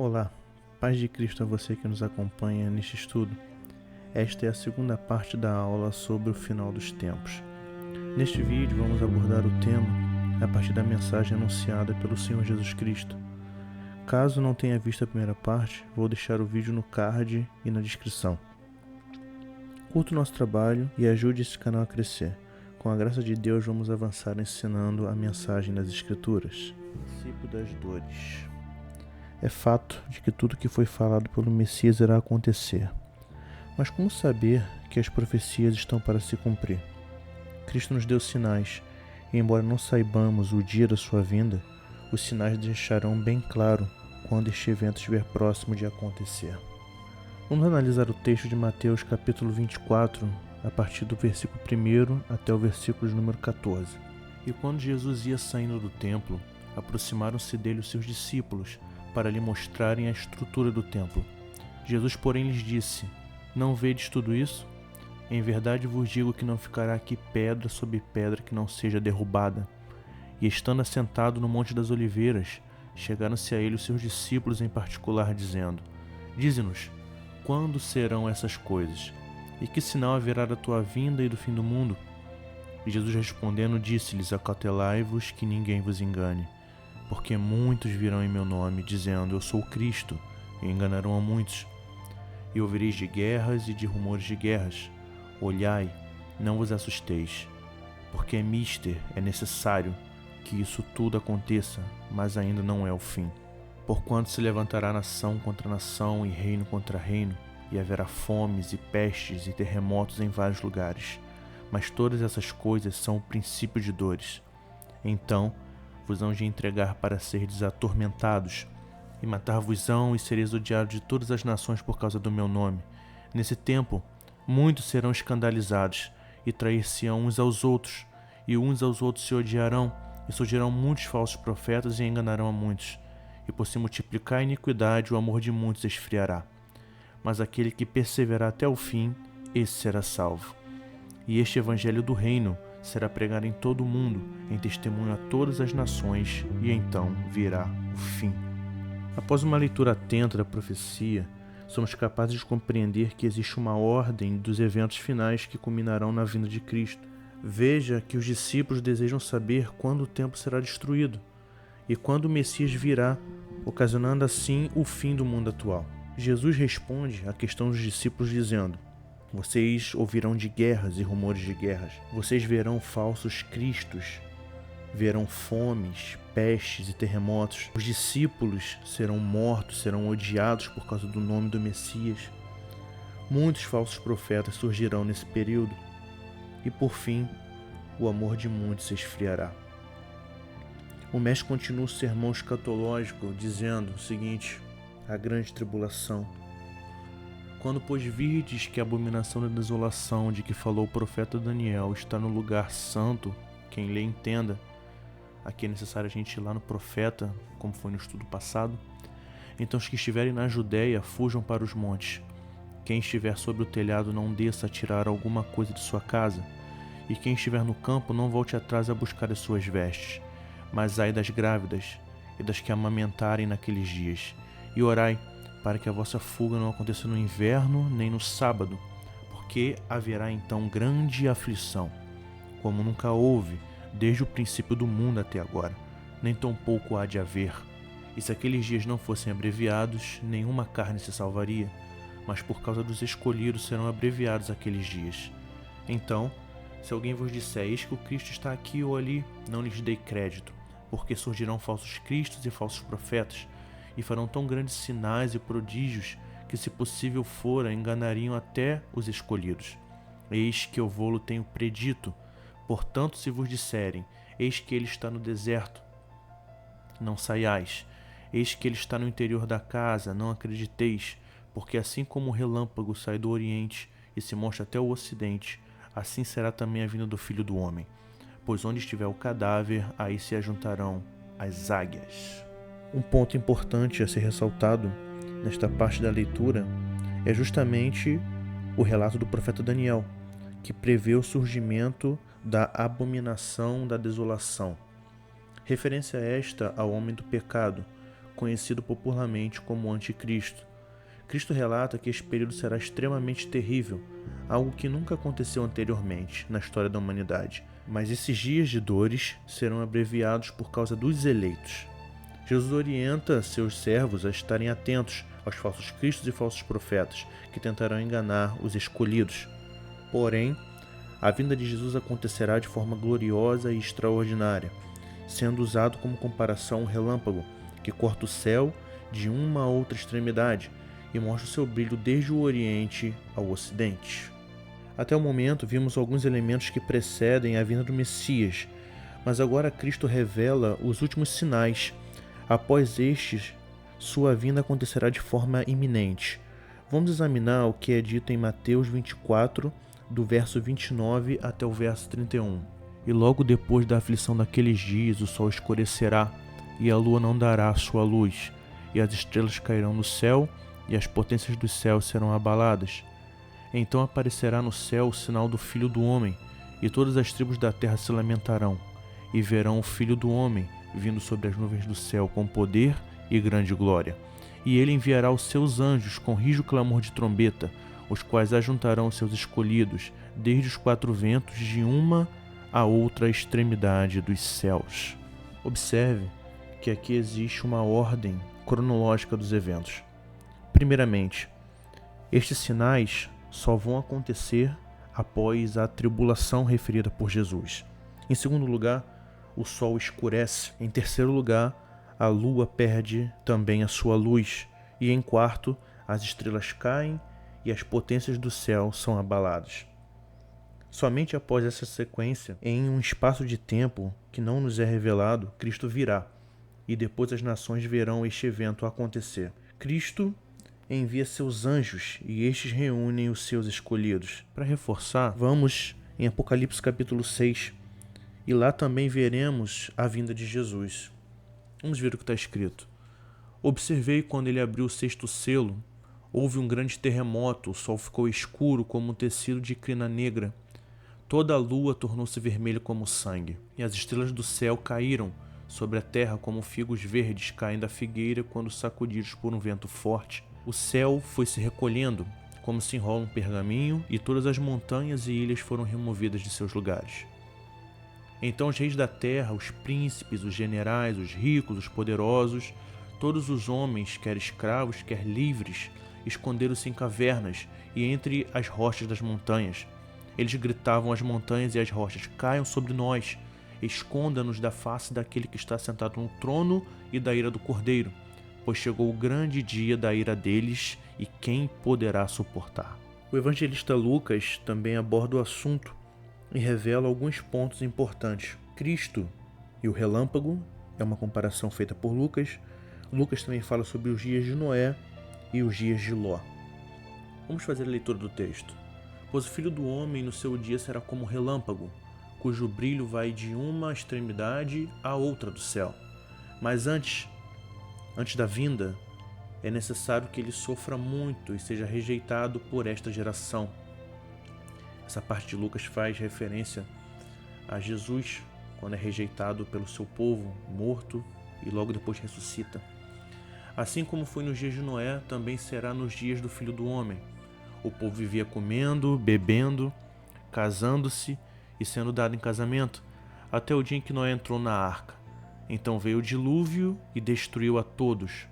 Olá, paz de Cristo a você que nos acompanha neste estudo. Esta é a segunda parte da aula sobre o final dos tempos. Neste vídeo vamos abordar o tema a partir da mensagem anunciada pelo Senhor Jesus Cristo. Caso não tenha visto a primeira parte, vou deixar o vídeo no card e na descrição. Curta o nosso trabalho e ajude esse canal a crescer. Com a graça de Deus vamos avançar ensinando a mensagem das Escrituras. Princípio das dores. É fato de que tudo que foi falado pelo Messias irá acontecer. Mas como saber que as profecias estão para se cumprir? Cristo nos deu sinais, e embora não saibamos o dia da sua vinda, os sinais deixarão bem claro quando este evento estiver próximo de acontecer. Vamos analisar o texto de Mateus capítulo 24, a partir do versículo 1 até o versículo de número 14. E quando Jesus ia saindo do templo, aproximaram-se dele os seus discípulos, para lhe mostrarem a estrutura do templo. Jesus, porém, lhes disse: Não vedes tudo isso? Em verdade vos digo que não ficará aqui pedra sobre pedra que não seja derrubada. E estando assentado no Monte das Oliveiras, chegaram-se a ele os seus discípulos em particular, dizendo: Dize-nos, quando serão essas coisas? E que sinal haverá da tua vinda e do fim do mundo? E Jesus respondendo disse-lhes: Acautelai-vos que ninguém vos engane. Porque muitos virão em meu nome, dizendo, eu sou o Cristo, e enganarão a muitos. E ouvireis de guerras e de rumores de guerras. Olhai, não vos assusteis, porque é necessário que isso tudo aconteça, mas ainda não é o fim. Porquanto se levantará nação contra nação e reino contra reino, e haverá fomes e pestes e terremotos em vários lugares. Mas todas essas coisas são o princípio de dores. Então vos hão de entregar para serdes atormentados, e matar-vos-ão, e sereis odiados de todas as nações por causa do meu nome. Nesse tempo, muitos serão escandalizados, e trair-se-ão uns aos outros, e uns aos outros se odiarão, e surgirão muitos falsos profetas, e enganarão a muitos. E por se multiplicar a iniquidade, o amor de muitos esfriará. Mas aquele que perseverar até o fim, esse será salvo. E este evangelho do reino será pregado em todo o mundo, em testemunho a todas as nações, e então virá o fim. Após uma leitura atenta da profecia, somos capazes de compreender que existe uma ordem dos eventos finais que culminarão na vinda de Cristo. Veja que os discípulos desejam saber quando o templo será destruído e quando o Messias virá, ocasionando assim o fim do mundo atual. Jesus responde à questão dos discípulos dizendo: Vocês ouvirão de guerras e rumores de guerras. Vocês verão falsos cristos, verão fomes, pestes e terremotos. Os discípulos serão mortos, serão odiados por causa do nome do Messias. Muitos falsos profetas surgirão nesse período. E por fim, o amor de muitos se esfriará. O mestre continua o sermão escatológico dizendo o seguinte: a grande tribulação. Quando, pois, virdes que a abominação da desolação de que falou o profeta Daniel está no lugar santo, quem lê entenda, aqui é necessário a gente ir lá no profeta, como foi no estudo passado. Então os que estiverem na Judéia fujam para os montes. Quem estiver sobre o telhado não desça a tirar alguma coisa de sua casa, e quem estiver no campo não volte atrás a buscar as suas vestes. Mas ai das grávidas e das que amamentarem naqueles dias, e orai, para que a vossa fuga não aconteça no inverno nem no sábado, porque haverá então grande aflição, como nunca houve desde o princípio do mundo até agora, nem tampouco há de haver. E se aqueles dias não fossem abreviados, nenhuma carne se salvaria, mas por causa dos escolhidos serão abreviados aqueles dias. Então, se alguém vos disser, eis que o Cristo está aqui ou ali, não lhes dei crédito, porque surgirão falsos cristos e falsos profetas, e farão tão grandes sinais e prodígios que, se possível fora, enganariam até os escolhidos. Eis que eu vou-lo tenho predito. Portanto, se vos disserem, eis que ele está no deserto, não saiais. Eis que ele está no interior da casa, não acrediteis, porque assim como o relâmpago sai do oriente e se mostra até o ocidente, assim será também a vinda do Filho do Homem. Pois onde estiver o cadáver, aí se ajuntarão as águias. Um ponto importante a ser ressaltado nesta parte da leitura é justamente o relato do profeta Daniel, que prevê o surgimento da abominação da desolação. Referência esta ao homem do pecado, conhecido popularmente como Anticristo. Cristo relata que esse período será extremamente terrível, algo que nunca aconteceu anteriormente na história da humanidade. Mas esses dias de dores serão abreviados por causa dos eleitos. Jesus orienta seus servos a estarem atentos aos falsos cristos e falsos profetas, que tentarão enganar os escolhidos. Porém, a vinda de Jesus acontecerá de forma gloriosa e extraordinária, sendo usado como comparação um relâmpago que corta o céu de uma a outra extremidade e mostra o seu brilho desde o Oriente ao Ocidente. Até o momento vimos alguns elementos que precedem a vinda do Messias, mas agora Cristo revela os últimos sinais. Após estes, sua vinda acontecerá de forma iminente. Vamos examinar o que é dito em Mateus 24, do verso 29 até o verso 31. E logo depois da aflição daqueles dias, o sol escurecerá, e a lua não dará sua luz, e as estrelas cairão no céu, e as potências dos céus serão abaladas. Então aparecerá no céu o sinal do Filho do Homem, e todas as tribos da terra se lamentarão, e verão o Filho do Homem vindo sobre as nuvens do céu com poder e grande glória. E ele enviará os seus anjos com rijo clamor de trombeta, os quais ajuntarão os seus escolhidos, desde os quatro ventos, de uma a outra extremidade dos céus. Observe que aqui existe uma ordem cronológica dos eventos. Primeiramente, estes sinais só vão acontecer após a tribulação referida por Jesus. Em segundo lugar, o sol escurece. Em terceiro lugar, a lua perde também a sua luz. E em quarto, as estrelas caem e as potências do céu são abaladas. Somente após essa sequência, em um espaço de tempo que não nos é revelado, Cristo virá, e depois as nações verão este evento acontecer. Cristo envia seus anjos e estes reúnem os seus escolhidos. Para reforçar, vamos em Apocalipse capítulo 6, e lá também veremos a vinda de Jesus. Vamos ver o que está escrito. Observei quando ele abriu o sexto selo, houve um grande terremoto, o sol ficou escuro como um tecido de crina negra. Toda a lua tornou-se vermelha como sangue, e as estrelas do céu caíram sobre a terra como figos verdes caem da figueira quando sacudidos por um vento forte. O céu foi se recolhendo, como se enrola um pergaminho, e todas as montanhas e ilhas foram removidas de seus lugares. Então os reis da terra, os príncipes, os generais, os ricos, os poderosos, todos os homens, quer escravos, quer livres, esconderam-se em cavernas e entre as rochas das montanhas. Eles gritavam às montanhas e às rochas: caiam sobre nós, esconda-nos da face daquele que está sentado no trono e da ira do Cordeiro, pois chegou o grande dia da ira deles, e quem poderá suportar? O evangelista Lucas também aborda o assunto e revela alguns pontos importantes. Cristo e o relâmpago é uma comparação feita por Lucas. Lucas também fala sobre os dias de Noé e os dias de Ló. Vamos fazer a leitura do texto. Pois o Filho do Homem no seu dia será como relâmpago, cujo brilho vai de uma extremidade à outra do céu. Mas antes da vinda, é necessário que ele sofra muito e seja rejeitado por esta geração. Essa parte de Lucas faz referência a Jesus, quando é rejeitado pelo seu povo, morto e logo depois ressuscita. Assim como foi nos dias de Noé, também será nos dias do Filho do Homem. O povo vivia comendo, bebendo, casando-se e sendo dado em casamento, até o dia em que Noé entrou na arca. Então veio o dilúvio e destruiu a todos.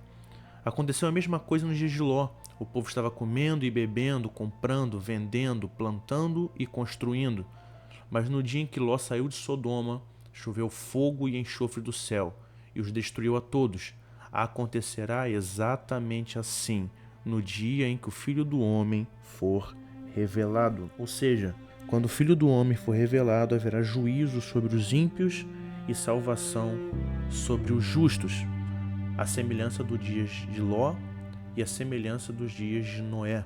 Aconteceu a mesma coisa nos dias de Ló. O povo estava comendo e bebendo, comprando, vendendo, plantando e construindo. Mas no dia em que Ló saiu de Sodoma, choveu fogo e enxofre do céu, e os destruiu a todos. Acontecerá exatamente assim, no dia em que o Filho do Homem for revelado. Ou seja, quando o Filho do Homem for revelado, haverá juízo sobre os ímpios e salvação sobre os justos, a semelhança dos dias de Ló e a semelhança dos dias de Noé.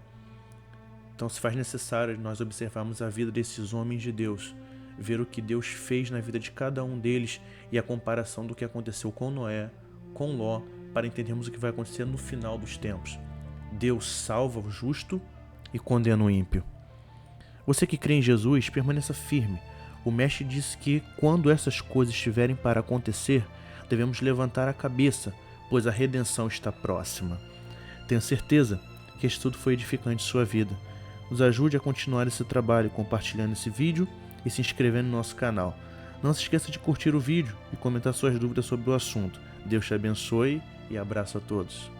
Então se faz necessário nós observarmos a vida desses homens de Deus, ver o que Deus fez na vida de cada um deles e a comparação do que aconteceu com Noé, com Ló, para entendermos o que vai acontecer no final dos tempos. Deus salva o justo e condena o ímpio. Você que crê em Jesus, permaneça firme. O mestre disse que quando essas coisas estiverem para acontecer, devemos levantar a cabeça, pois a redenção está próxima. Tenho certeza que este estudo foi edificante em sua vida. Nos ajude a continuar esse trabalho compartilhando esse vídeo e se inscrevendo no nosso canal. Não se esqueça de curtir o vídeo e comentar suas dúvidas sobre o assunto. Deus te abençoe e abraço a todos.